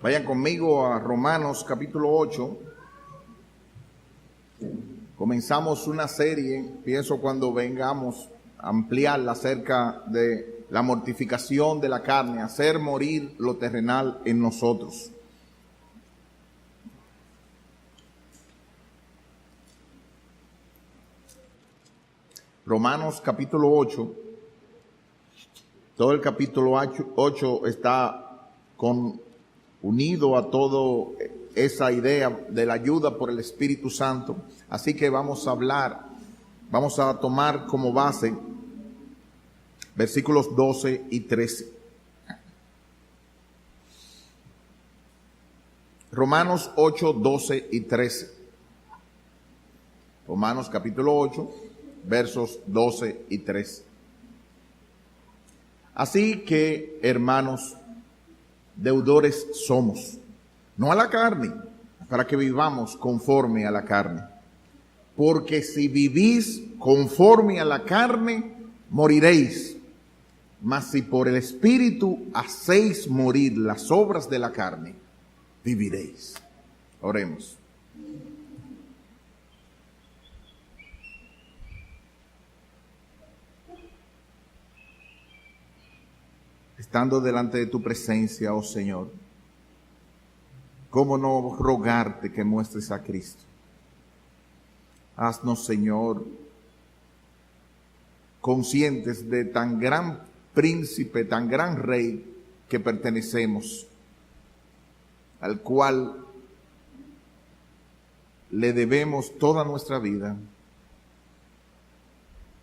Vayan conmigo a Romanos capítulo 8. Comenzamos una serie, pienso cuando vengamos a ampliarla acerca de la mortificación de la carne, hacer morir lo terrenal en nosotros. Romanos capítulo 8, todo el capítulo 8 está unido a todo esa idea de la ayuda por el Espíritu Santo. Así que vamos a tomar como base versículos 12 y 13. Romanos 8, 12 y 13. Romanos capítulo 8, versos 12 y 13. Así que, hermanos, deudores somos, no a la carne, para que vivamos conforme a la carne. Porque si vivís conforme a la carne, moriréis. Mas si por el Espíritu hacéis morir las obras de la carne, viviréis. Oremos. Estando delante de tu presencia, oh Señor, ¿cómo no rogarte que muestres a Cristo? Haznos, Señor, conscientes de tan gran príncipe, tan gran rey que pertenecemos, al cual le debemos toda nuestra vida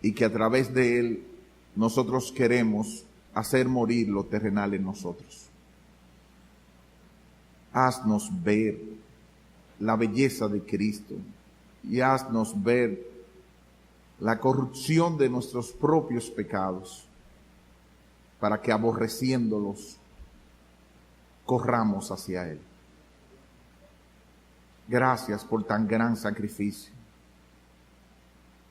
y que a través de él nosotros queremos hacer morir lo terrenal en nosotros. Haznos ver la belleza de Cristo y haznos ver la corrupción de nuestros propios pecados, para que aborreciéndolos corramos hacia Él. Gracias por tan gran sacrificio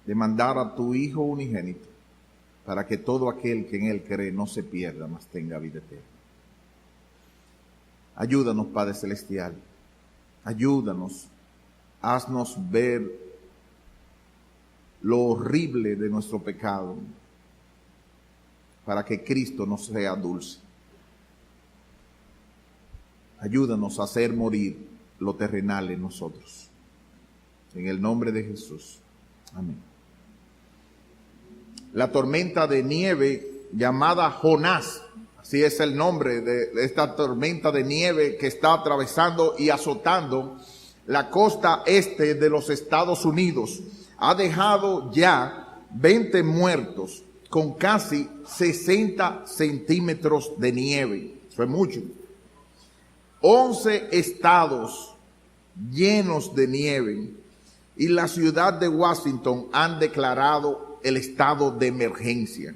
de mandar a tu Hijo unigénito, para que todo aquel que en Él cree no se pierda, mas tenga vida eterna. Ayúdanos, Padre Celestial, ayúdanos, haznos ver lo horrible de nuestro pecado, para que Cristo nos sea dulce. Ayúdanos a hacer morir lo terrenal en nosotros. En el nombre de Jesús. Amén. La tormenta de nieve llamada Jonás, así es el nombre de esta tormenta de nieve que está atravesando y azotando la costa este de los Estados Unidos, ha dejado ya 20 muertos con casi 60 centímetros de nieve. Eso es mucho. 11 estados llenos de nieve y la ciudad de Washington han declarado el estado de emergencia.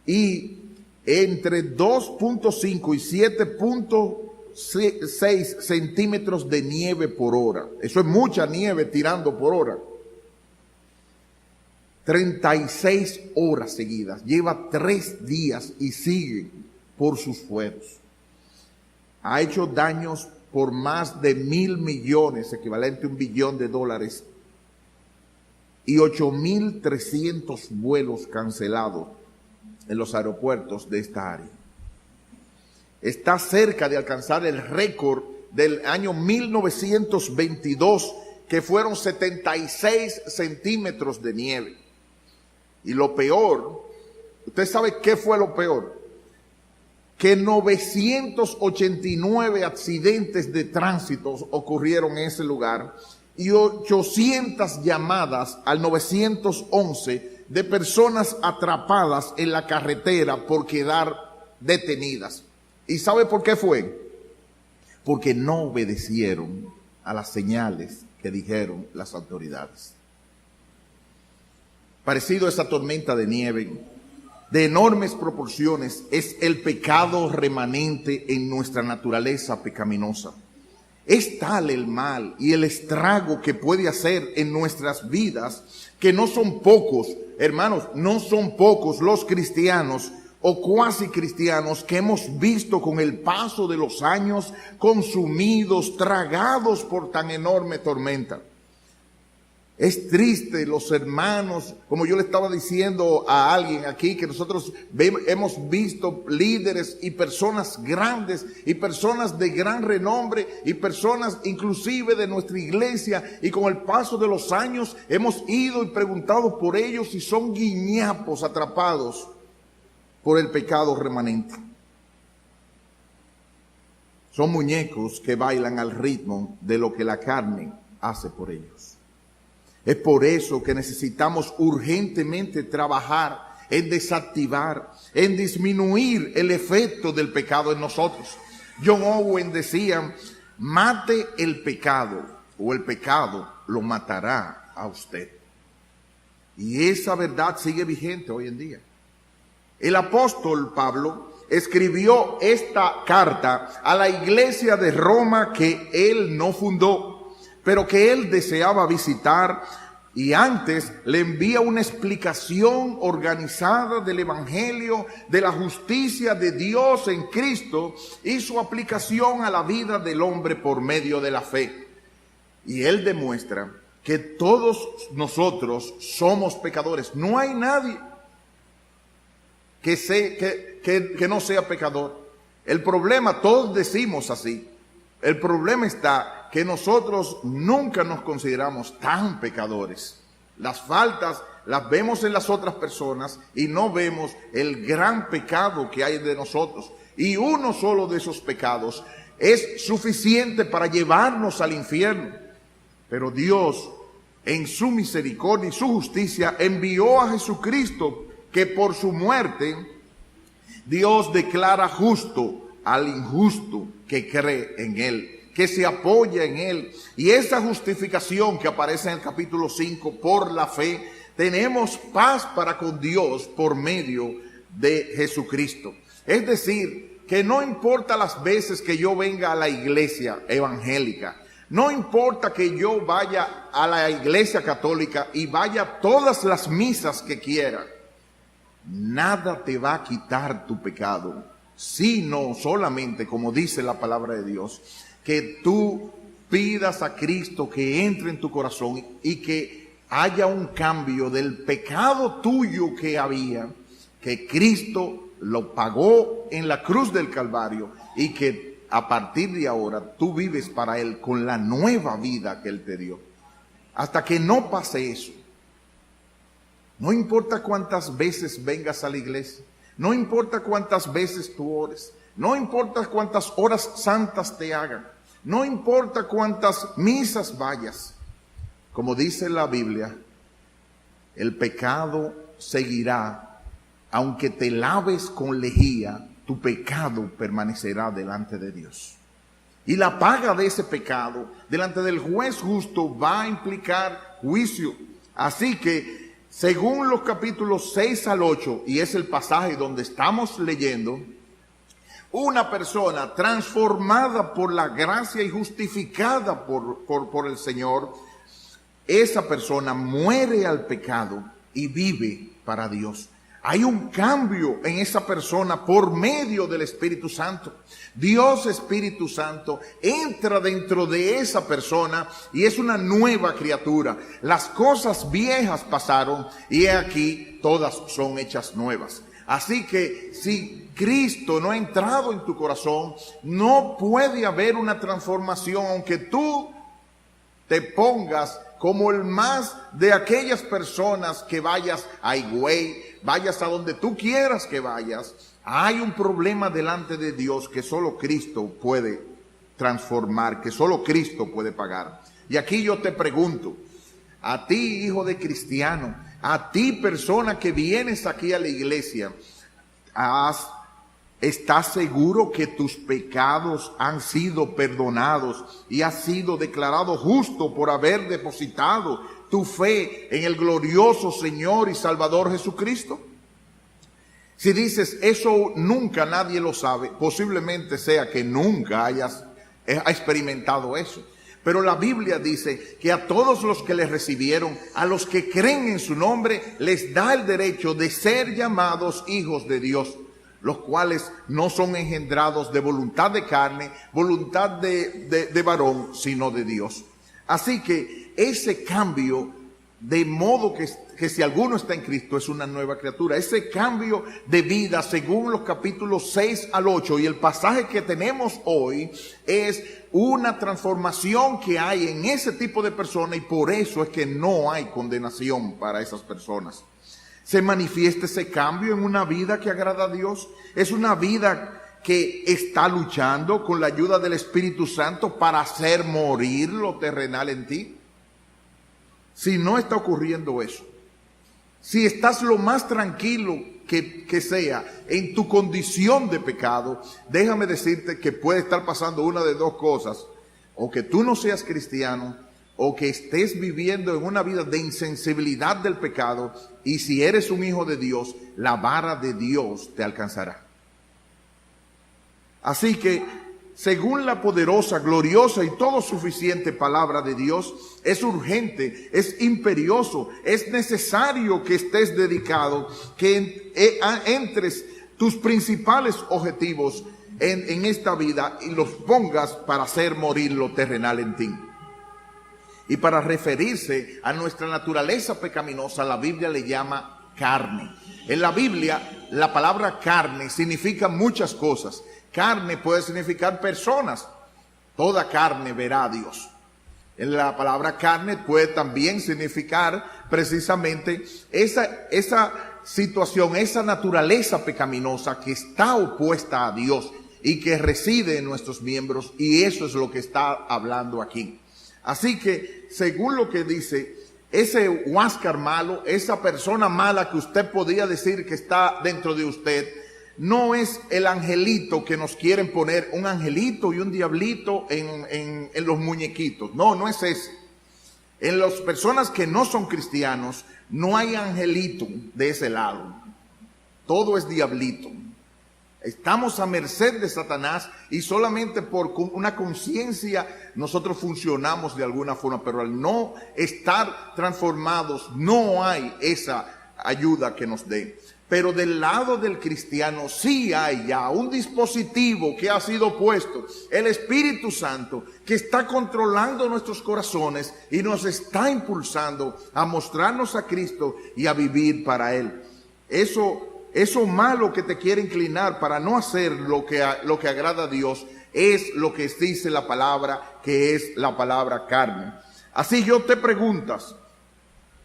Y entre 2.5 y 7.6 centímetros de nieve por hora. Eso es mucha nieve tirando por hora. 36 horas seguidas. Lleva 3 días y sigue por sus fueros. Ha hecho daños por más de 1.000 millones, equivalente a $1 billón, y 8.300 vuelos cancelados en los aeropuertos de esta área. Está cerca de alcanzar el récord del año 1922, que fueron 76 centímetros de nieve. Y lo peor, ¿usted sabe qué fue lo peor? Que 989 accidentes de tránsito ocurrieron en ese lugar y 800 llamadas al 911 de personas atrapadas en la carretera por quedar detenidas. ¿Y sabe por qué fue? Porque no obedecieron a las señales que dijeron las autoridades. Parecido a esa tormenta de nieve, de enormes proporciones, es el pecado remanente en nuestra naturaleza pecaminosa. Es tal el mal y el estrago que puede hacer en nuestras vidas, que no son pocos, hermanos, no son pocos los cristianos o cuasi cristianos que hemos visto con el paso de los años consumidos, tragados por tan enorme tormenta. Es triste, los hermanos, como yo le estaba diciendo a alguien aquí, que nosotros hemos visto líderes y personas grandes y personas de gran renombre y personas inclusive de nuestra iglesia, y con el paso de los años hemos ido y preguntado por ellos y son guiñapos atrapados por el pecado remanente. Son muñecos que bailan al ritmo de lo que la carne hace por ellos. Es por eso que necesitamos urgentemente trabajar en desactivar, en disminuir el efecto del pecado en nosotros. John Owen decía: mate el pecado o el pecado lo matará a usted. Y esa verdad sigue vigente hoy en día. El apóstol Pablo escribió esta carta a la iglesia de Roma que él no fundó, pero que él deseaba visitar, y antes le envía una explicación organizada del evangelio, de la justicia de Dios en Cristo y su aplicación a la vida del hombre por medio de la fe. Y él demuestra que todos nosotros somos pecadores. No hay nadie que no sea pecador. El problema, todos decimos así, el problema está que nosotros nunca nos consideramos tan pecadores. Las faltas las vemos en las otras personas y no vemos el gran pecado que hay de nosotros. Y uno solo de esos pecados es suficiente para llevarnos al infierno. Pero Dios, en su misericordia y su justicia, envió a Jesucristo, que por su muerte Dios declara justo al injusto que cree en Él, que se apoya en Él. Y esa justificación que aparece en el capítulo 5, por la fe, tenemos paz para con Dios por medio de Jesucristo. Es decir, que no importa las veces que yo venga a la iglesia evangélica, no importa que yo vaya a la iglesia católica y vaya a todas las misas que quiera, nada te va a quitar tu pecado, sino solamente, como dice la palabra de Dios, que tú pidas a Cristo que entre en tu corazón y que haya un cambio del pecado tuyo que había, que Cristo lo pagó en la cruz del Calvario y que a partir de ahora tú vives para Él con la nueva vida que Él te dio. Hasta que no pase eso, no importa cuántas veces vengas a la iglesia, no importa cuántas veces tú ores, no importa cuántas horas santas te hagan, no importa cuántas misas vayas, como dice la Biblia, el pecado seguirá, aunque te laves con lejía, tu pecado permanecerá delante de Dios. Y la paga de ese pecado delante del juez justo va a implicar juicio. Así que, según los capítulos 6 al 8, y es el pasaje donde estamos leyendo, una persona transformada por la gracia y justificada por el Señor, esa persona muere al pecado y vive para Dios. Hay un cambio en esa persona por medio del Espíritu Santo. Dios Espíritu Santo entra dentro de esa persona y es una nueva criatura. Las cosas viejas pasaron y aquí todas son hechas nuevas. Así que si Cristo no ha entrado en tu corazón, no puede haber una transformación, aunque tú te pongas como el más de aquellas personas que vayas a Higüey, vayas a donde tú quieras que vayas. Hay un problema delante de Dios que solo Cristo puede transformar, que solo Cristo puede pagar. Y aquí yo te pregunto, a ti, hijo de cristiano, a ti, persona que vienes aquí a la iglesia, ¿estás seguro que tus pecados han sido perdonados y has sido declarado justo por haber depositado tu fe en el glorioso Señor y Salvador Jesucristo? Si dices, eso nunca nadie lo sabe, posiblemente sea que nunca hayas experimentado eso. Pero la Biblia dice que a todos los que le recibieron, a los que creen en su nombre, les da el derecho de ser llamados hijos de Dios. los cuales no son engendrados de voluntad de carne, voluntad de varón, sino de Dios. Así que ese cambio, de modo que si alguno está en Cristo es una nueva criatura, ese cambio de vida según los capítulos 6 al 8 y el pasaje que tenemos hoy es una transformación que hay en ese tipo de personas, y por eso es que no hay condenación para esas personas. Se manifiesta ese cambio en una vida que agrada a Dios. Es una vida que está luchando con la ayuda del Espíritu Santo para hacer morir lo terrenal en ti. Si no está ocurriendo eso, si estás lo más tranquilo que sea en tu condición de pecado, déjame decirte que puede estar pasando una de dos cosas: o que tú no seas cristiano, o que estés viviendo en una vida de insensibilidad del pecado, y si eres un hijo de Dios, la vara de Dios te alcanzará. Así que, según la poderosa, gloriosa y todo suficiente palabra de Dios, es urgente, es imperioso, es necesario que estés dedicado, que entres tus principales objetivos en esta vida y los pongas para hacer morir lo terrenal en ti. Y para referirse a nuestra naturaleza pecaminosa, la Biblia le llama carne. En la Biblia, la palabra carne significa muchas cosas. Carne puede significar personas. Toda carne verá a Dios. En la palabra carne puede también significar precisamente esa situación, esa naturaleza pecaminosa que está opuesta a Dios y que reside en nuestros miembros, y eso es lo que está hablando aquí. Así que, según lo que dice, ese huáscar malo, esa persona mala que usted podría decir que está dentro de usted, no es el angelito que nos quieren poner, un angelito y un diablito en los muñequitos. No, no es ese. En las personas que no son cristianos, no hay angelito de ese lado. Todo es diablito. Estamos a merced de Satanás, y solamente por una conciencia nosotros funcionamos de alguna forma, pero al no estar transformados no hay esa ayuda que nos dé. Pero del lado del cristiano sí hay ya un dispositivo que ha sido puesto, el Espíritu Santo, que está controlando nuestros corazones y nos está impulsando a mostrarnos a Cristo y a vivir para Él. Eso malo que te quiere inclinar para no hacer lo que agrada a Dios es lo que dice la palabra, que es la palabra carne. Así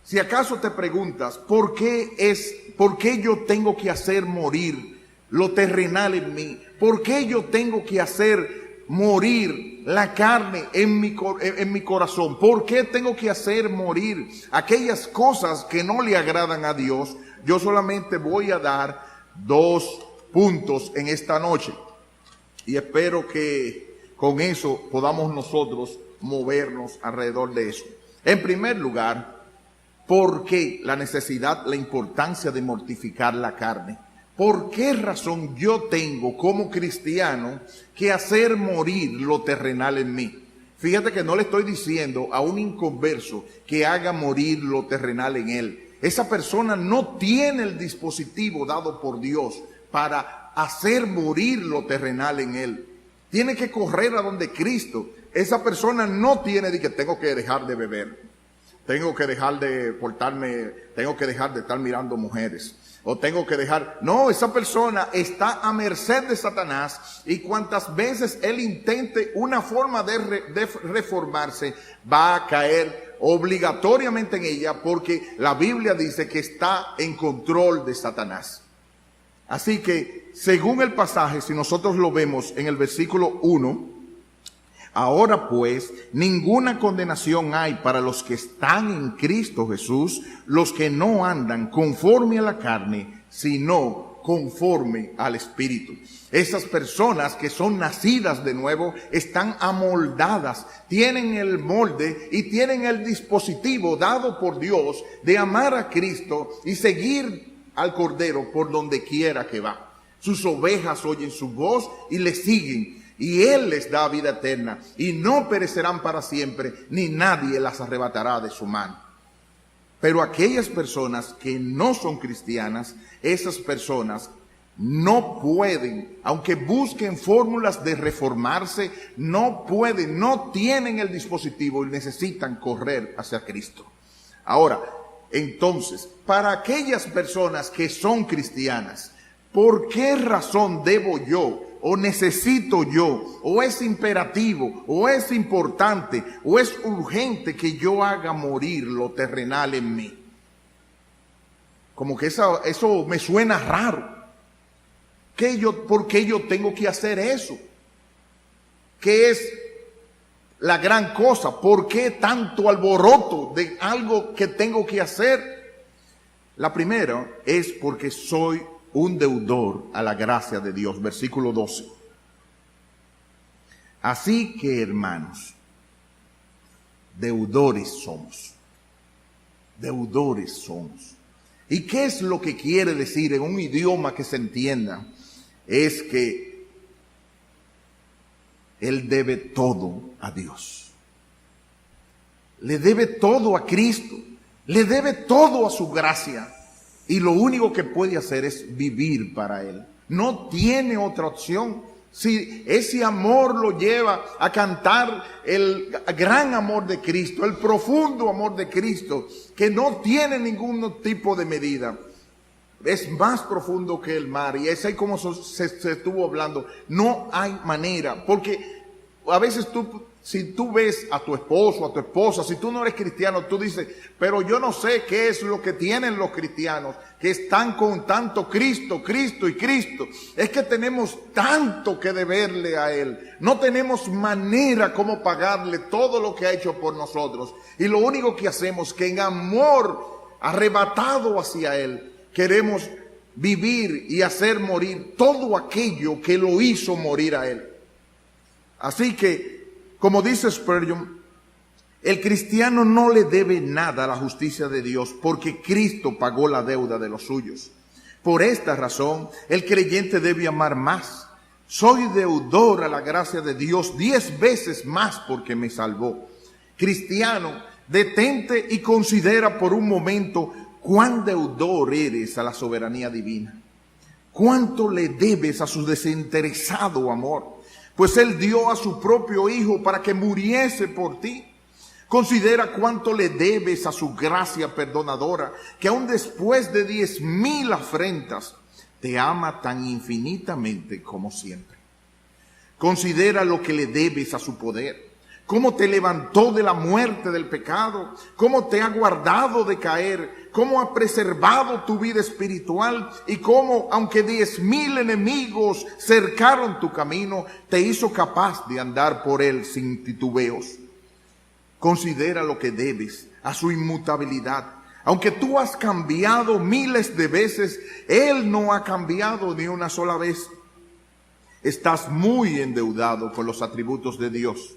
si acaso te preguntas, ¿por qué yo tengo que hacer morir lo terrenal en mí? ¿Por qué yo tengo que hacer morir la carne en mi corazón? ¿Por qué tengo que hacer morir aquellas cosas que no le agradan a Dios? Yo solamente voy a dar 2 puntos en esta noche, y espero que con eso podamos nosotros movernos alrededor de eso. En primer lugar, ¿por qué la necesidad, la importancia de mortificar la carne? ¿Por qué razón yo tengo como cristiano que hacer morir lo terrenal en mí? Fíjate que no le estoy diciendo a un inconverso que haga morir lo terrenal en él. Esa persona no tiene el dispositivo dado por Dios para hacer morir lo terrenal en él. Tiene que correr a donde Cristo. Esa persona no tiene de que tengo que dejar de beber, tengo que dejar de portarme, tengo que dejar de estar mirando mujeres, o tengo que dejar. No, esa persona está a merced de Satanás, y cuantas veces él intente una forma de reformarse, va a caer obligatoriamente en ella, porque la Biblia dice que está en control de Satanás. Así que, según el pasaje, si nosotros lo vemos en el versículo 1, ahora pues, ninguna condenación hay para los que están en Cristo Jesús, los que no andan conforme a la carne, sino conforme al Espíritu. Esas personas que son nacidas de nuevo están amoldadas, tienen el molde y tienen el dispositivo dado por Dios de amar a Cristo y seguir al Cordero por donde quiera que va. Sus ovejas oyen su voz y le siguen, y Él les da vida eterna, y no perecerán para siempre, ni nadie las arrebatará de su mano. Pero aquellas personas que no son cristianas, esas personas no pueden, aunque busquen fórmulas de reformarse, no pueden, no tienen el dispositivo y necesitan correr hacia Cristo. Ahora, entonces, para aquellas personas que son cristianas, ¿por qué razón debo yo, o necesito yo, o es imperativo, o es importante, o es urgente que yo haga morir lo terrenal en mí? Como que eso me suena raro. ¿Por qué yo tengo que hacer eso? ¿Qué es la gran cosa? ¿Por qué tanto alboroto de algo que tengo que hacer? La primera es porque soy un deudor a la gracia de Dios. Versículo 12. Así que, hermanos, deudores somos. Deudores somos. ¿Y qué es lo que quiere decir en un idioma que se entienda? Es que Él debe todo a Dios. Le debe todo a Cristo. Le debe todo a su gracia. Y lo único que puede hacer es vivir para Él. No tiene otra opción. Si ese amor lo lleva a cantar el gran amor de Cristo, el profundo amor de Cristo, que no tiene ningún tipo de medida. Es más profundo que el mar, y es ahí como se estuvo hablando. No hay manera, porque a veces si tú ves a tu esposo, a tu esposa, si tú no eres cristiano, tú dices, pero yo no sé qué es lo que tienen los cristianos, que están con tanto Cristo, Cristo y Cristo. Es que tenemos tanto que deberle a Él. No tenemos manera como pagarle todo lo que ha hecho por nosotros. Y lo único que hacemos es que en amor arrebatado hacia Él, queremos vivir y hacer morir todo aquello que lo hizo morir a Él. Así que, como dice Spurgeon, el cristiano no le debe nada a la justicia de Dios porque Cristo pagó la deuda de los suyos. Por esta razón, el creyente debe amar más. Soy deudor a la gracia de Dios 10 veces más porque me salvó. Cristiano, detente y considera por un momento cuán deudor eres a la soberanía divina. Cuánto le debes a su desinteresado amor. Pues Él dio a su propio Hijo para que muriese por ti. Considera cuánto le debes a su gracia perdonadora, que aun después de 10,000 afrentas, te ama tan infinitamente como siempre. Considera lo que le debes a su poder, cómo te levantó de la muerte del pecado, cómo te ha guardado de caer, cómo ha preservado tu vida espiritual y cómo, aunque 10,000 enemigos cercaron tu camino, te hizo capaz de andar por él sin titubeos. Considera lo que debes a su inmutabilidad. Aunque tú has cambiado miles de veces, Él no ha cambiado ni una sola vez. Estás muy endeudado con los atributos de Dios.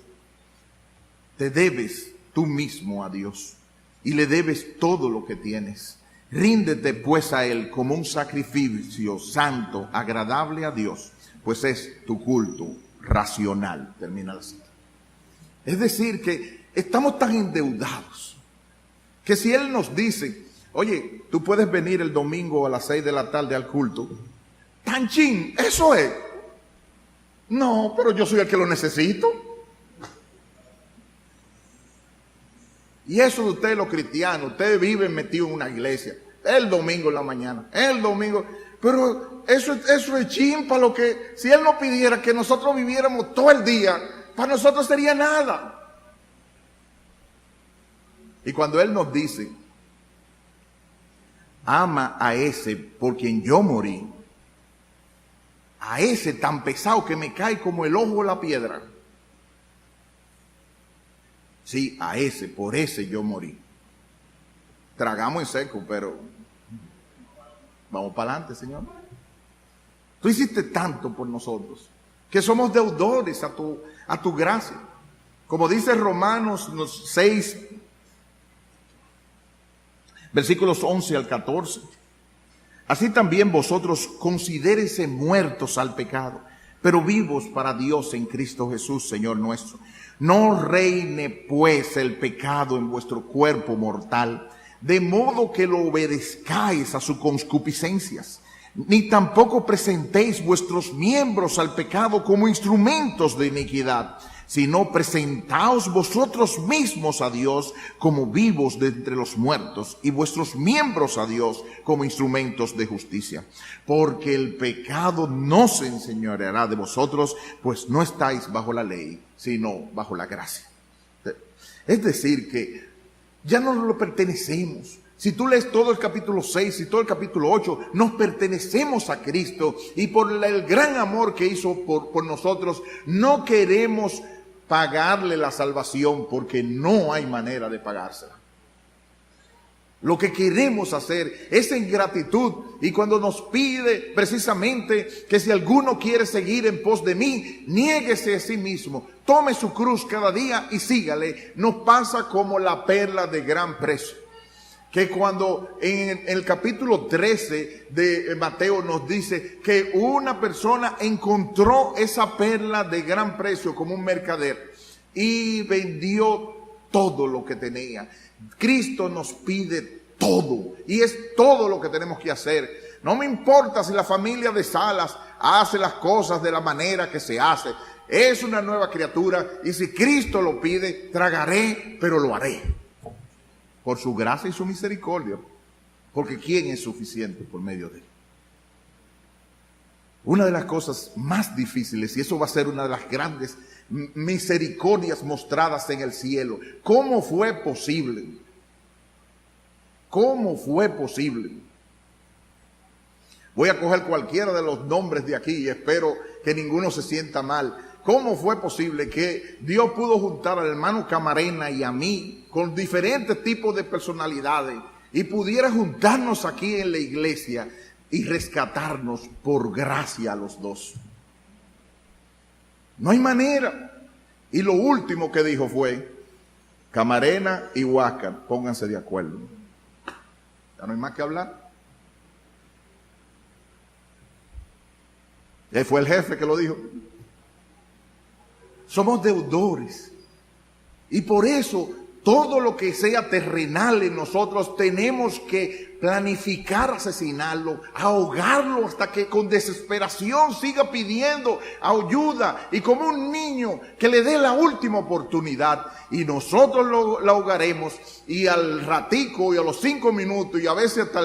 Te debes tú mismo a Dios y le debes todo lo que tienes. Ríndete pues a Él como un sacrificio santo, agradable a Dios, pues es tu culto racional. Termina la cita. Es decir que estamos tan endeudados que si Él nos dice, oye, tú puedes venir el domingo a las 6 de la tarde al culto, tan chin, eso es. No, pero yo soy el que lo necesito. Y eso de ustedes los cristianos, ustedes viven metidos en una iglesia, el domingo en la mañana, el domingo, pero eso es chin para lo que, si Él nos pidiera que nosotros viviéramos todo el día, para nosotros sería nada. Y cuando Él nos dice, ama a ese por quien yo morí, a ese tan pesado que me cae como el ojo de la piedra. Sí, a ese, por ese yo morí. Tragamos en seco, pero vamos para adelante, Señor. Tú hiciste tanto por nosotros, que somos deudores a tu gracia. Como dice Romanos 6, versículos 11 al 14. Así también vosotros considérense muertos al pecado, pero vivos para Dios en Cristo Jesús, Señor nuestro. No reine pues el pecado en vuestro cuerpo mortal, de modo que lo obedezcáis a sus concupiscencias. Ni tampoco presentéis vuestros miembros al pecado como instrumentos de iniquidad, sino presentaos vosotros mismos a Dios como vivos de entre los muertos, y vuestros miembros a Dios como instrumentos de justicia. Porque el pecado no se enseñoreará de vosotros, pues no estáis bajo la ley, sino bajo la gracia. Es decir, que ya no lo pertenecemos. Si tú lees todo el capítulo 6 y todo el capítulo 8, nos pertenecemos a Cristo, y por el gran amor que hizo por nosotros, no queremos pagarle la salvación, porque no hay manera de pagársela. Lo que queremos hacer es en gratitud, y cuando nos pide precisamente que si alguno quiere seguir en pos de mí, niéguese a sí mismo, tome su cruz cada día y sígale, nos pasa como la perla de gran precio. Que cuando en el capítulo 13 de Mateo nos dice que una persona encontró esa perla de gran precio como un mercader y vendió todo lo que tenía. Cristo nos pide todo, y es todo lo que tenemos que hacer. No me importa si la familia de Salas hace las cosas de la manera que se hace. Es una nueva criatura, y si Cristo lo pide, tragaré, pero lo haré. Por su gracia y su misericordia, porque ¿quién es suficiente por medio de él? Una de las cosas más difíciles, y eso va a ser una de las grandes misericordias mostradas en el cielo. ¿Cómo fue posible? ¿Cómo fue posible? Voy a coger cualquiera de los nombres de aquí y espero que ninguno se sienta mal. ¿Cómo fue posible que Dios pudo juntar al hermano Camarena y a mí con diferentes tipos de personalidades y pudiera juntarnos aquí en la iglesia y rescatarnos por gracia a los dos? No hay manera. Y lo último que dijo fue: Camarena y Huáscar, pónganse de acuerdo. Ya no hay más que hablar. Él fue el jefe que lo dijo. Somos deudores, y por eso todo lo que sea terrenal en nosotros tenemos que planificar asesinarlo, ahogarlo hasta que con desesperación siga pidiendo ayuda, y como un niño que le dé la última oportunidad, y nosotros lo ahogaremos, y al ratico y a los 5 minutos y a veces hasta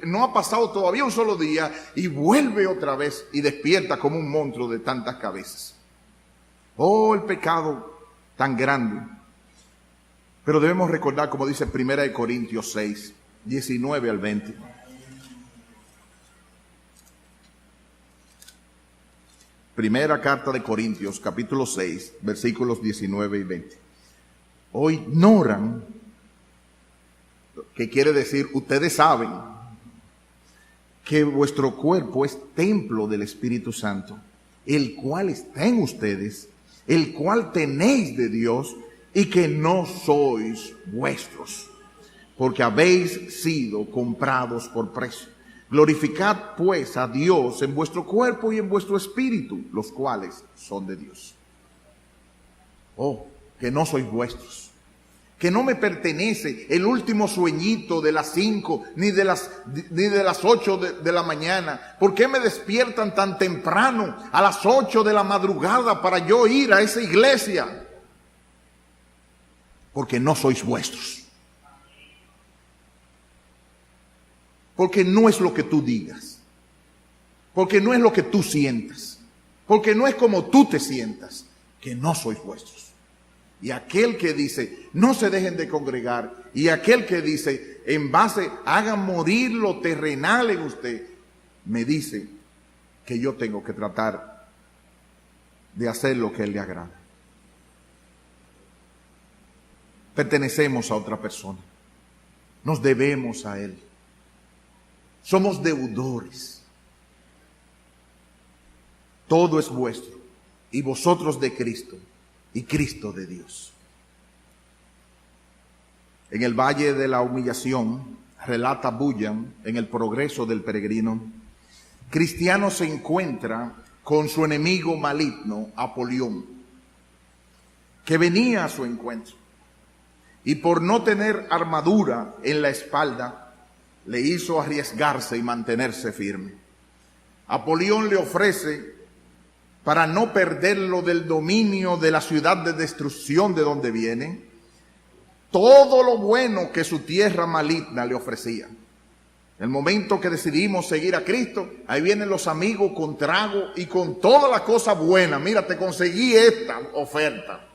no ha pasado todavía un solo día, y vuelve otra vez y despierta como un monstruo de tantas cabezas. Oh, el pecado tan grande. Pero debemos recordar, como dice 1 Corintios 6, 19 al 20. Primera carta de Corintios, capítulo 6, versículos 19 y 20. O ignoran, que quiere decir, ustedes saben que vuestro cuerpo es templo del Espíritu Santo, el cual está en ustedes, el cual tenéis de Dios, y que no sois vuestros, porque habéis sido comprados por precio. Glorificad pues a Dios en vuestro cuerpo y en vuestro espíritu, los cuales son de Dios. Oh, que no sois vuestros, que no me pertenece el último sueñito de las 5 ni de las 8 de la mañana. ¿Por qué me despiertan tan temprano a las 8 de la madrugada para yo ir a esa iglesia? Porque no sois vuestros. Porque no es lo que tú digas, porque no es lo que tú sientas, porque no es como tú te sientas, que no sois vuestros. Y aquel que dice, no se dejen de congregar, y aquel que dice, en base, hagan morir lo terrenal en usted, me dice que yo tengo que tratar de hacer lo que a él le agrada. Pertenecemos a otra persona, nos debemos a él, somos deudores. Todo es vuestro, y vosotros de Cristo, y Cristo de Dios. En el Valle de la Humillación, relata Bunyan en El Progreso del Peregrino, Cristiano se encuentra con su enemigo maligno, Apolión, que venía a su encuentro, y por no tener armadura en la espalda, le hizo arriesgarse y mantenerse firme. Apolión le ofrece, para no perderlo del dominio de la ciudad de destrucción de donde viene, todo lo bueno que su tierra maligna le ofrecía. El momento que decidimos seguir a Cristo, ahí vienen los amigos con trago y con toda la cosa buena. Mira, te conseguí esta oferta.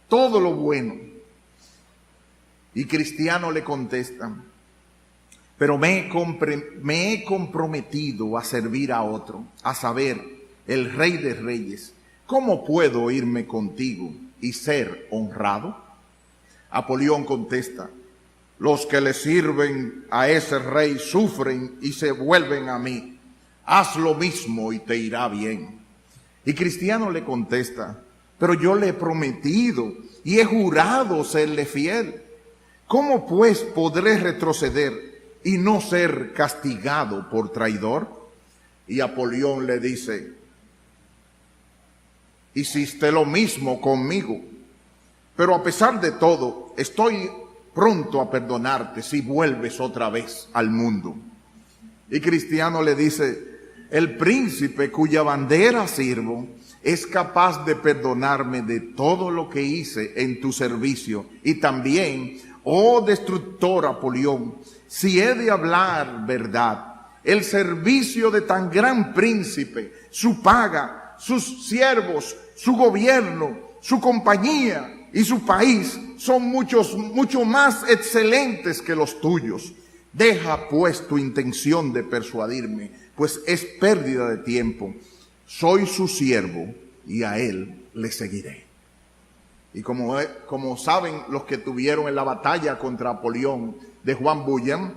Todo lo bueno. Y Cristiano le contesta, pero me he comprometido a servir a otro, a saber, el Rey de Reyes. ¿Cómo puedo irme contigo y ser honrado? Apolión contesta, los que le sirven a ese rey sufren y se vuelven a mí. Haz lo mismo y te irá bien. Y Cristiano le contesta, pero yo le he prometido y he jurado serle fiel. ¿Cómo pues podré retroceder y no ser castigado por traidor? Y Apolión le dice, hiciste lo mismo conmigo, pero a pesar de todo, estoy pronto a perdonarte si vuelves otra vez al mundo. Y Cristiano le dice, el príncipe cuya bandera sirvo es capaz de perdonarme de todo lo que hice en tu servicio. Y también, oh destructor Apolión, si he de hablar verdad, el servicio de tan gran príncipe, su paga, sus siervos, su gobierno, su compañía y su país son mucho más excelentes que los tuyos. Deja pues tu intención de persuadirme, pues es pérdida de tiempo. Soy su siervo y a él le seguiré. Y como saben los que tuvieron en la batalla contra Apolión de Juan Bunyan,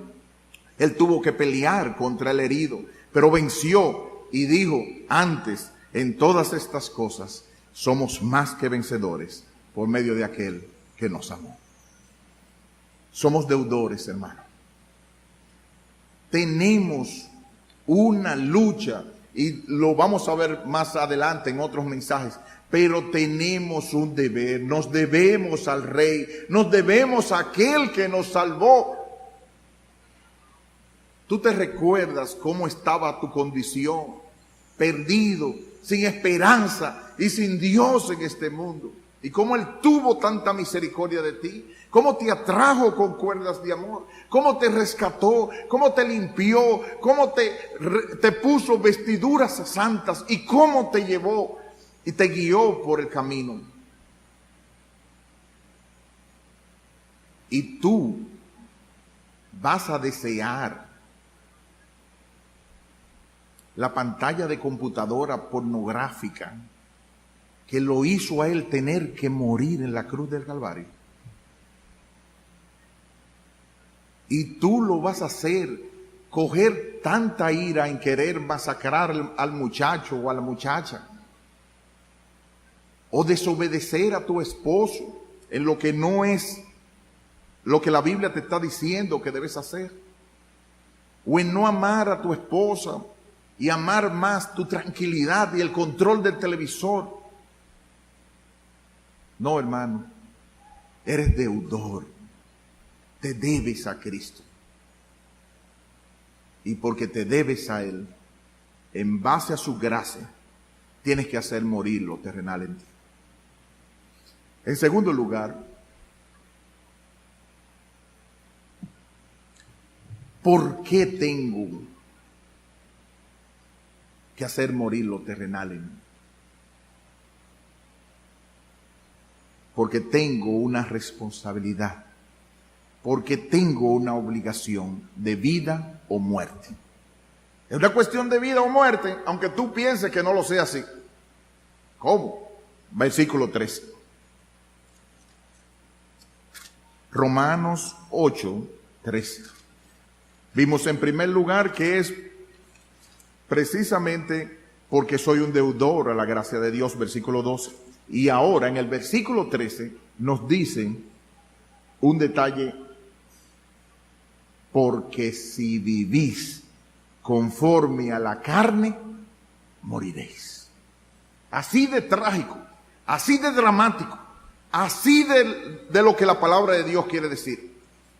él tuvo que pelear contra el herido, pero venció y dijo, antes, en todas estas cosas, somos más que vencedores por medio de aquel que nos amó. Somos deudores, hermano. Tenemos una lucha, y lo vamos a ver más adelante en otros mensajes, pero tenemos un deber, nos debemos al Rey, nos debemos a aquel que nos salvó. Tú te recuerdas cómo estaba tu condición, perdido, sin esperanza y sin Dios en este mundo. Y cómo Él tuvo tanta misericordia de ti, cómo te atrajo con cuerdas de amor, cómo te rescató, cómo te limpió, cómo te puso vestiduras santas y cómo te llevó y te guió por el camino. Y tú vas a desear la pantalla de computadora pornográfica que lo hizo a él tener que morir en la cruz del Calvario. Y tú lo vas a hacer, coger tanta ira en querer masacrar al muchacho o a la muchacha, o desobedecer a tu esposo en lo que no es lo que la Biblia te está diciendo que debes hacer, o en no amar a tu esposa y amar más tu tranquilidad y el control del televisor. No, hermano, eres deudor, te debes a Cristo. Y porque te debes a Él, en base a su gracia, tienes que hacer morir lo terrenal en ti. En segundo lugar, ¿por qué tengo que hacer morir lo terrenal en mí? Porque tengo una responsabilidad, porque tengo una obligación de vida o muerte. Es una cuestión de vida o muerte, aunque tú pienses que no lo sea así. ¿Cómo? Versículo 13. Romanos 8, 13. Vimos en primer lugar que es precisamente porque soy un deudor a la gracia de Dios, versículo 12. Y ahora en el versículo 13 nos dicen un detalle, porque si vivís conforme a la carne, moriréis. Así de trágico, así de dramático, así de lo que la palabra de Dios quiere decir.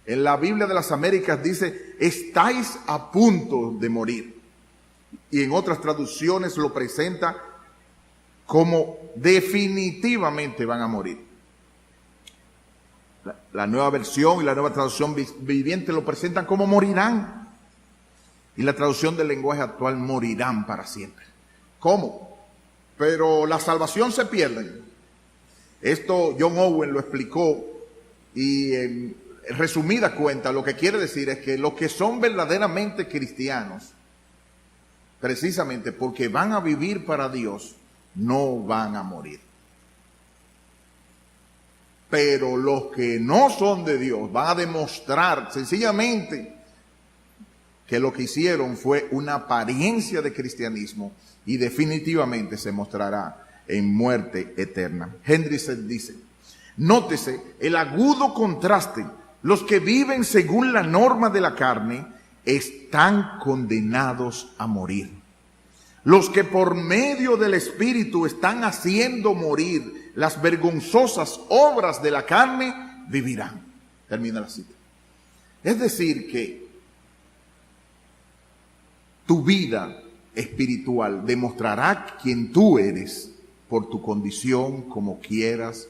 En la Biblia de las Américas dice, estáis a punto de morir. Y en otras traducciones lo presenta como definitivamente van a morir. La nueva versión y la nueva traducción viviente lo presentan como morirán. Y la traducción del lenguaje actual, morirán para siempre. ¿Cómo? Pero la salvación se pierde. Esto John Owen lo explicó y en resumida cuenta lo que quiere decir es que los que son verdaderamente cristianos, precisamente porque van a vivir para Dios, no van a morir. Pero los que no son de Dios van a demostrar sencillamente que lo que hicieron fue una apariencia de cristianismo y definitivamente se mostrará en muerte eterna. Hendriksen dice, nótese el agudo contraste. Los que viven según la norma de la carne están condenados a morir. Los que por medio del Espíritu están haciendo morir las vergonzosas obras de la carne, vivirán. Termina la cita. Es decir que tu vida espiritual demostrará quién tú eres por tu condición, como quieras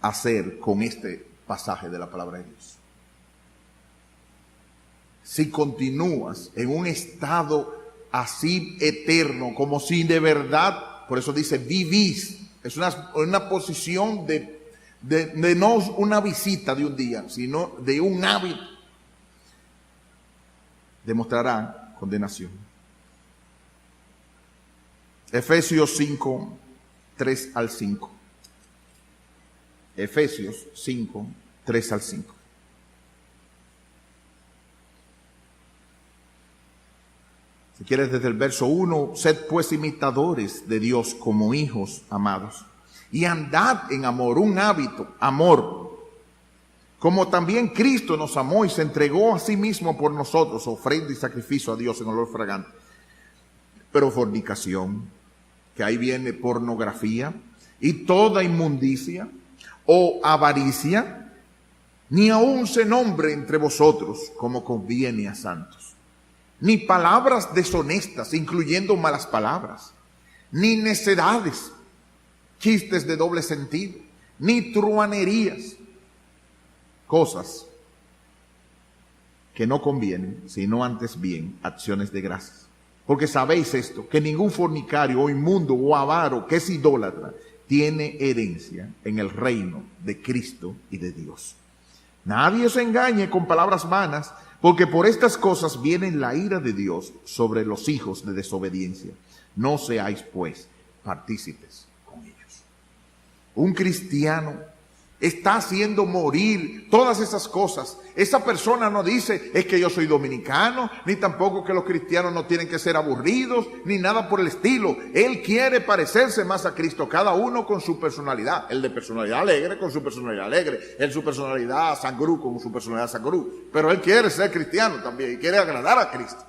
hacer con este pasaje de la palabra de Dios. Si continúas en un estado así eterno, como si de verdad, por eso dice vivís, es una posición de no una visita de un día, sino de un hábito, demostrará condenación. Efesios 5, 3 al 5. Efesios 5, 3 al 5. Si quieres desde el verso 1, sed pues imitadores de Dios como hijos amados, y andad en amor, un hábito, amor, como también Cristo nos amó y se entregó a sí mismo por nosotros, ofrenda y sacrificio a Dios en olor fragante. Pero fornicación, que ahí viene pornografía, y toda inmundicia o avaricia, ni aun se nombre entre vosotros como conviene a santos. Ni palabras deshonestas, incluyendo malas palabras, ni necedades, chistes de doble sentido, ni truhanerías, cosas que no convienen, sino antes bien acciones de gracias. Porque sabéis esto, que ningún fornicario o inmundo o avaro que es idólatra tiene herencia en el reino de Cristo y de Dios. Nadie os engañe con palabras vanas, porque por estas cosas viene la ira de Dios sobre los hijos de desobediencia. No seáis pues partícipes con ellos. Un cristiano está haciendo morir todas esas cosas. Esa persona no dice, es que yo soy dominicano, ni tampoco que los cristianos no tienen que ser aburridos, ni nada por el estilo. Él quiere parecerse más a Cristo, cada uno con su personalidad. El de personalidad alegre con su personalidad alegre, el su personalidad sangrú con su personalidad sangrú. Pero él quiere ser cristiano también y quiere agradar a Cristo.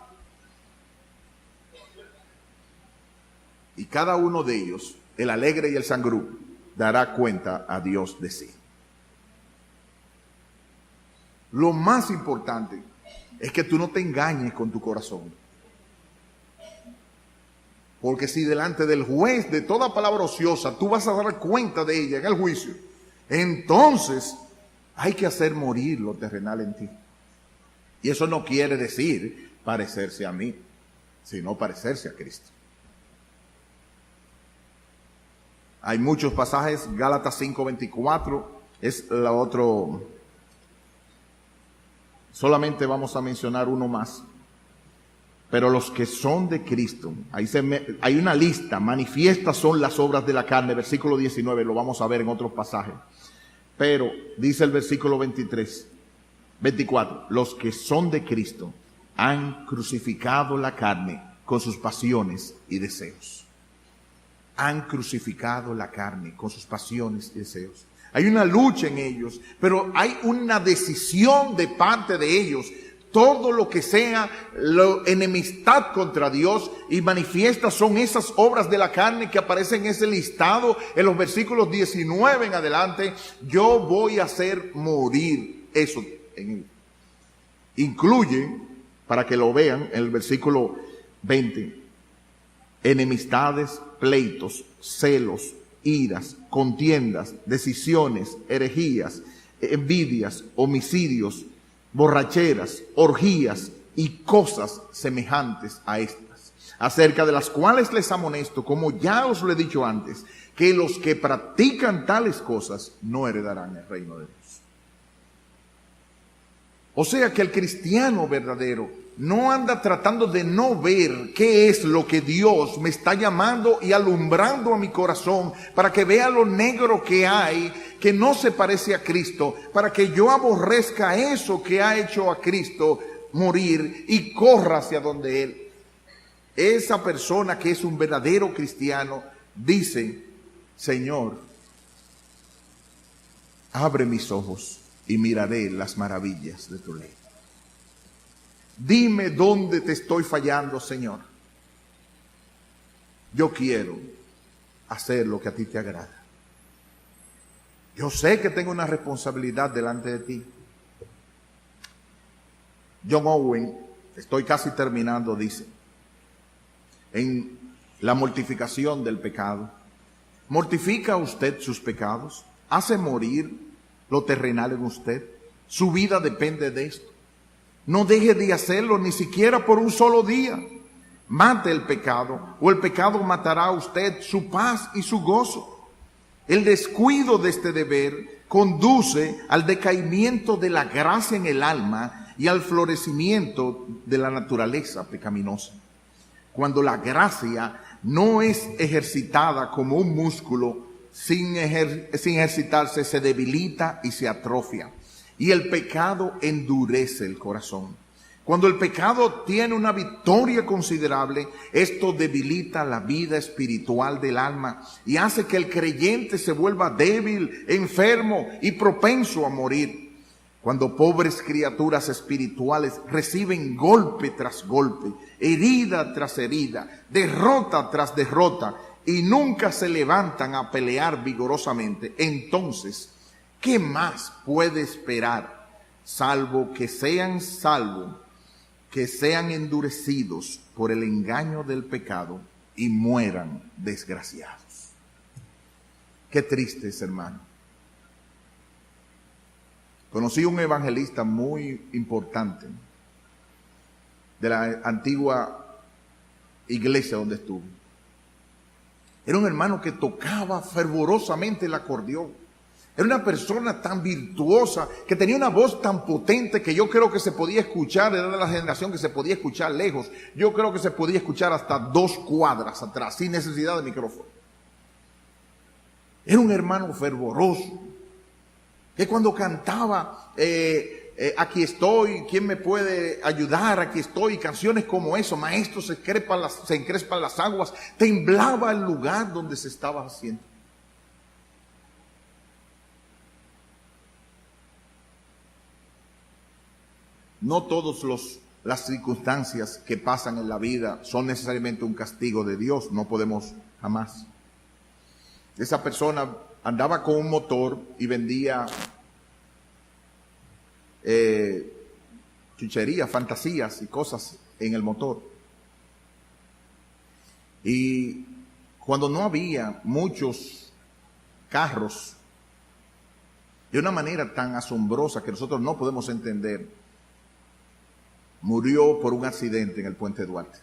Y cada uno de ellos, el alegre y el sangrú, dará cuenta a Dios de sí. Lo más importante es que tú no te engañes con tu corazón. Porque si delante del juez de toda palabra ociosa tú vas a dar cuenta de ella en el juicio, entonces hay que hacer morir lo terrenal en ti. Y eso no quiere decir parecerse a mí, sino parecerse a Cristo. Hay muchos pasajes, Gálatas 5:24 es la otro. Solamente vamos a mencionar uno más. Pero los que son de Cristo, hay una lista, manifiestas son las obras de la carne, versículo 19, lo vamos a ver en otros pasajes. Pero dice el versículo 24, los que son de Cristo han crucificado la carne con sus pasiones y deseos. Han crucificado la carne con sus pasiones y deseos. Hay una lucha en ellos, pero hay una decisión de parte de ellos. Todo lo que sea enemistad contra Dios y manifiesta son esas obras de la carne que aparecen en ese listado en los versículos 19 en adelante. Yo voy a hacer morir eso en él. incluye, para que lo vean, en el versículo 20, enemistades, pleitos, celos, iras, contiendas, decisiones, herejías, envidias, homicidios, borracheras, orgías y cosas semejantes a estas, acerca de las cuales les amonesto, como ya os lo he dicho antes, que los que practican tales cosas no heredarán el reino de Dios. O sea que el cristiano verdadero no anda tratando de no ver qué es lo que Dios me está llamando y alumbrando a mi corazón para que vea lo negro que hay, que no se parece a Cristo, para que yo aborrezca eso que ha hecho a Cristo morir y corra hacia donde Él. Esa persona que es un verdadero cristiano dice: Señor, abre mis ojos y miraré las maravillas de tu ley. Dime dónde te estoy fallando, Señor. Yo quiero hacer lo que a ti te agrada. Yo sé que tengo una responsabilidad delante de ti. John Owen, estoy casi terminando, dice, en la mortificación del pecado: ¿mortifica usted sus pecados? ¿Hace morir lo terrenal en usted? Su vida depende de esto. No deje de hacerlo ni siquiera por un solo día. Mate el pecado, o el pecado matará a usted su paz y su gozo. El descuido de este deber conduce al decaimiento de la gracia en el alma y al florecimiento de la naturaleza pecaminosa. Cuando la gracia no es ejercitada como un músculo, sin ejercitarse se debilita y se atrofia. Y el pecado endurece el corazón. Cuando el pecado tiene una victoria considerable, esto debilita la vida espiritual del alma y hace que el creyente se vuelva débil, enfermo y propenso a morir. Cuando pobres criaturas espirituales reciben golpe tras golpe, herida tras herida, derrota tras derrota, y nunca se levantan a pelear vigorosamente, entonces, ¿qué más puede esperar? Salvo que sean endurecidos por el engaño del pecado y mueran desgraciados. Qué tristes, hermano. Conocí un evangelista muy importante de la antigua iglesia donde estuve. Era un hermano que tocaba fervorosamente el acordeón. Era una persona tan virtuosa, que tenía una voz tan potente que yo creo que se podía escuchar, era de la generación que se podía escuchar lejos. Yo creo que se podía escuchar hasta 2 cuadras atrás, sin necesidad de micrófono. Era un hermano fervoroso, que cuando cantaba, aquí estoy, ¿quién me puede ayudar? Aquí estoy, canciones como eso, maestro, se encrespan las aguas, temblaba el lugar donde se estaba haciendo. No todas las circunstancias que pasan en la vida son necesariamente un castigo de Dios, no podemos jamás. Esa persona andaba con un motor y vendía chucherías, fantasías y cosas en el motor. Y cuando no había muchos carros, de una manera tan asombrosa que nosotros no podemos entender, murió por un accidente en el Puente Duarte.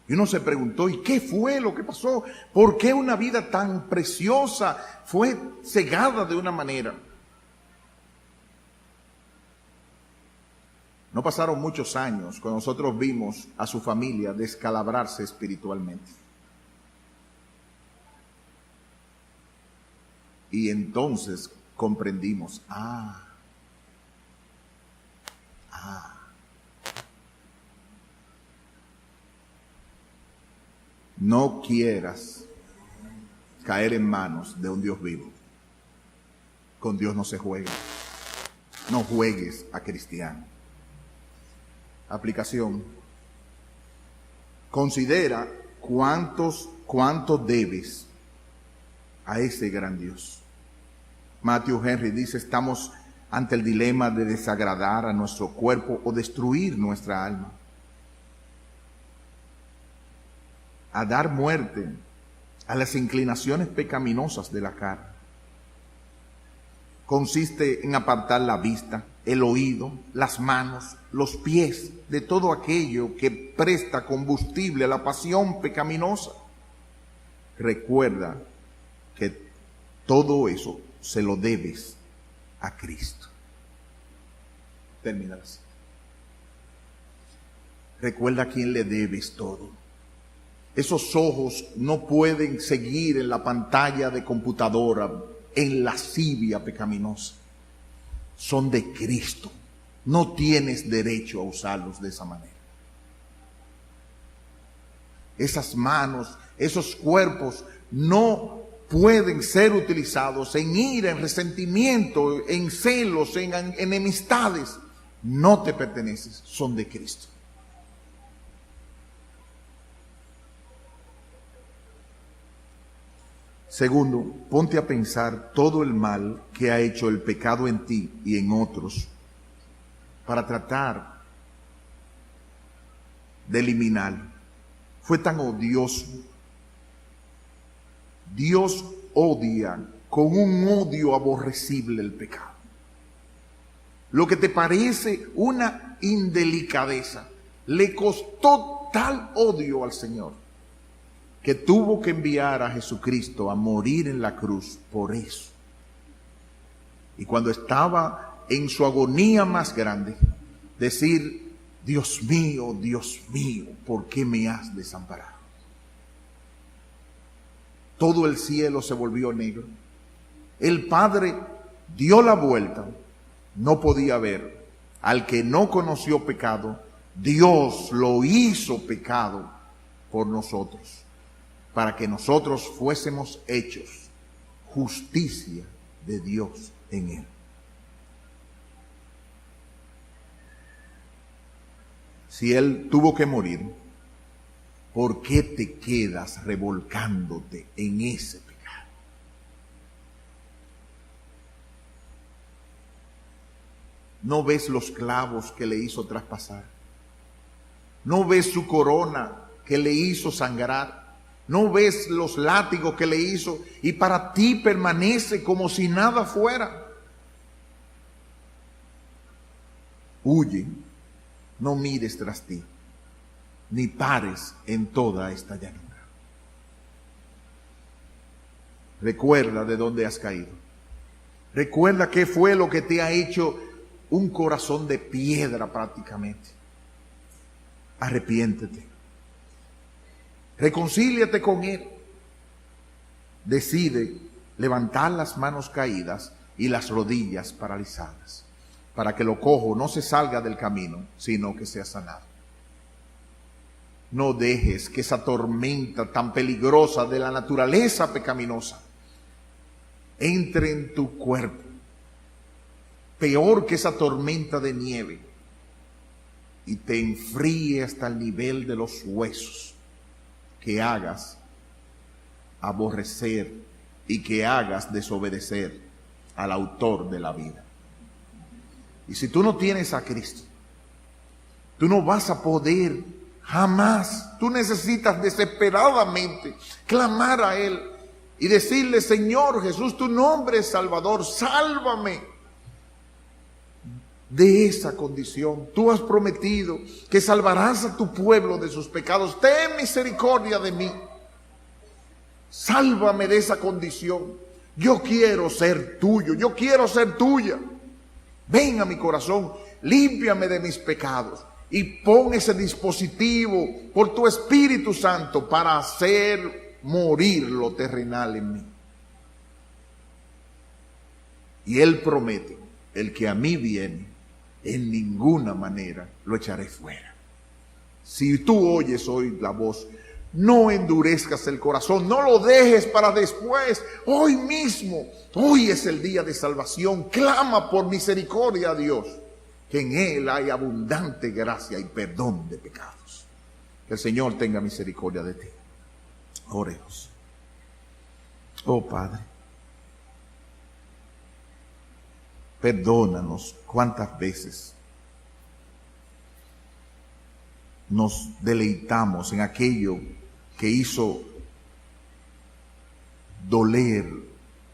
Y uno se preguntó, ¿y qué fue lo que pasó? ¿Por qué una vida tan preciosa fue cegada de una manera? No pasaron muchos años cuando nosotros vimos a su familia descalabrarse espiritualmente. Y entonces comprendimos, no quieras caer en manos de un Dios vivo. Con Dios no se juega. No juegues a cristiano. Aplicación. Considera cuánto debes a ese gran Dios. Matthew Henry dice, estamos ante el dilema de desagradar a nuestro cuerpo o destruir nuestra alma. A dar muerte a las inclinaciones pecaminosas de la carne. Consiste en apartar la vista, el oído, las manos, los pies de todo aquello que presta combustible a la pasión pecaminosa. Recuerda que todo eso se lo debes a Cristo. Termina así. Recuerda a quién le debes todo. Esos ojos no pueden seguir en la pantalla de computadora en lascivia pecaminosa. Son de Cristo. No tienes derecho a usarlos de esa manera. Esas manos, esos cuerpos no pueden ser utilizados en ira, en resentimiento, en celos, en enemistades. No te perteneces, son de Cristo. Segundo, ponte a pensar todo el mal que ha hecho el pecado en ti y en otros para tratar de eliminarlo. Fue tan odioso. Dios odia con un odio aborrecible el pecado. Lo que te parece una indelicadeza le costó tal odio al Señor que tuvo que enviar a Jesucristo a morir en la cruz por eso. Y cuando estaba en su agonía más grande, decir: Dios mío, ¿por qué me has desamparado? Todo el cielo se volvió negro. El Padre dio la vuelta. No podía ver al que no conoció pecado. Dios lo hizo pecado por nosotros, para que nosotros fuésemos hechos justicia de Dios en él. Si él tuvo que morir, ¿por qué te quedas revolcándote en ese pecado? ¿No ves los clavos que le hizo traspasar? ¿No ves su corona que le hizo sangrar? ¿No ves los látigos que le hizo? Y para ti permanece como si nada fuera. Huye, no mires tras ti, ni pares en toda esta llanura. Recuerda de dónde has caído. Recuerda qué fue lo que te ha hecho un corazón de piedra prácticamente. Arrepiéntete. Reconcíliate con Él. Decide levantar las manos caídas y las rodillas paralizadas, para que lo cojo no se salga del camino, sino que sea sanado. No dejes que esa tormenta tan peligrosa de la naturaleza pecaminosa entre en tu cuerpo, peor que esa tormenta de nieve, y te enfríe hasta el nivel de los huesos, que hagas aborrecer y que hagas desobedecer al autor de la vida. Y si tú no tienes a Cristo, tú no vas a poder jamás. Tú necesitas desesperadamente clamar a Él y decirle: Señor Jesús, tu nombre es Salvador, sálvame de esa condición. Tú has prometido que salvarás a tu pueblo de sus pecados. Ten misericordia de mí. Sálvame de esa condición. Yo quiero ser tuyo, yo quiero ser tuya. Ven a mi corazón, límpiame de mis pecados y pon ese dispositivo por tu Espíritu Santo para hacer morir lo terrenal en mí. Y Él promete: el que a mí viene, en ninguna manera lo echaré fuera. Si tú oyes hoy la voz, no endurezcas el corazón, no lo dejes para después. Hoy mismo, hoy es el día de salvación. Clama por misericordia a Dios, que en Él hay abundante gracia y perdón de pecados. Que el Señor tenga misericordia de ti. Oremos. Oh Padre, Perdónanos cuántas veces nos deleitamos en aquello que hizo doler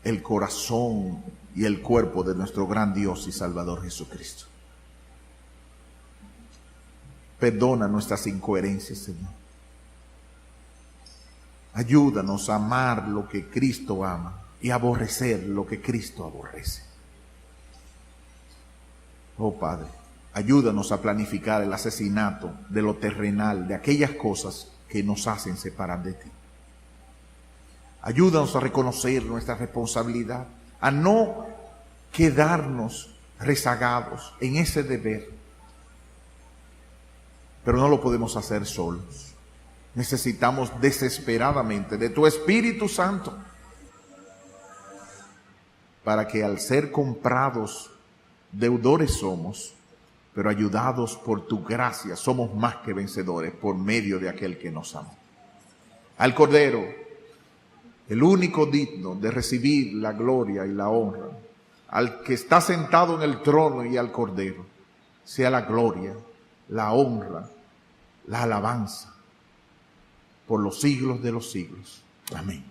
el corazón y el cuerpo de nuestro gran Dios y Salvador Jesucristo. Perdona nuestras incoherencias, Señor. Ayúdanos a amar lo que Cristo ama y aborrecer lo que Cristo aborrece. Oh Padre, ayúdanos a planificar el asesinato de lo terrenal, de aquellas cosas que nos hacen separar de ti. Ayúdanos a reconocer nuestra responsabilidad, a no quedarnos rezagados en ese deber. Pero no lo podemos hacer solos. Necesitamos desesperadamente de tu Espíritu Santo para que, al ser comprados, deudores somos, pero ayudados por tu gracia somos más que vencedores por medio de aquel que nos amó. Al Cordero, el único digno de recibir la gloria y la honra, al que está sentado en el trono, y al Cordero, sea la gloria, la honra, la alabanza por los siglos de los siglos. Amén.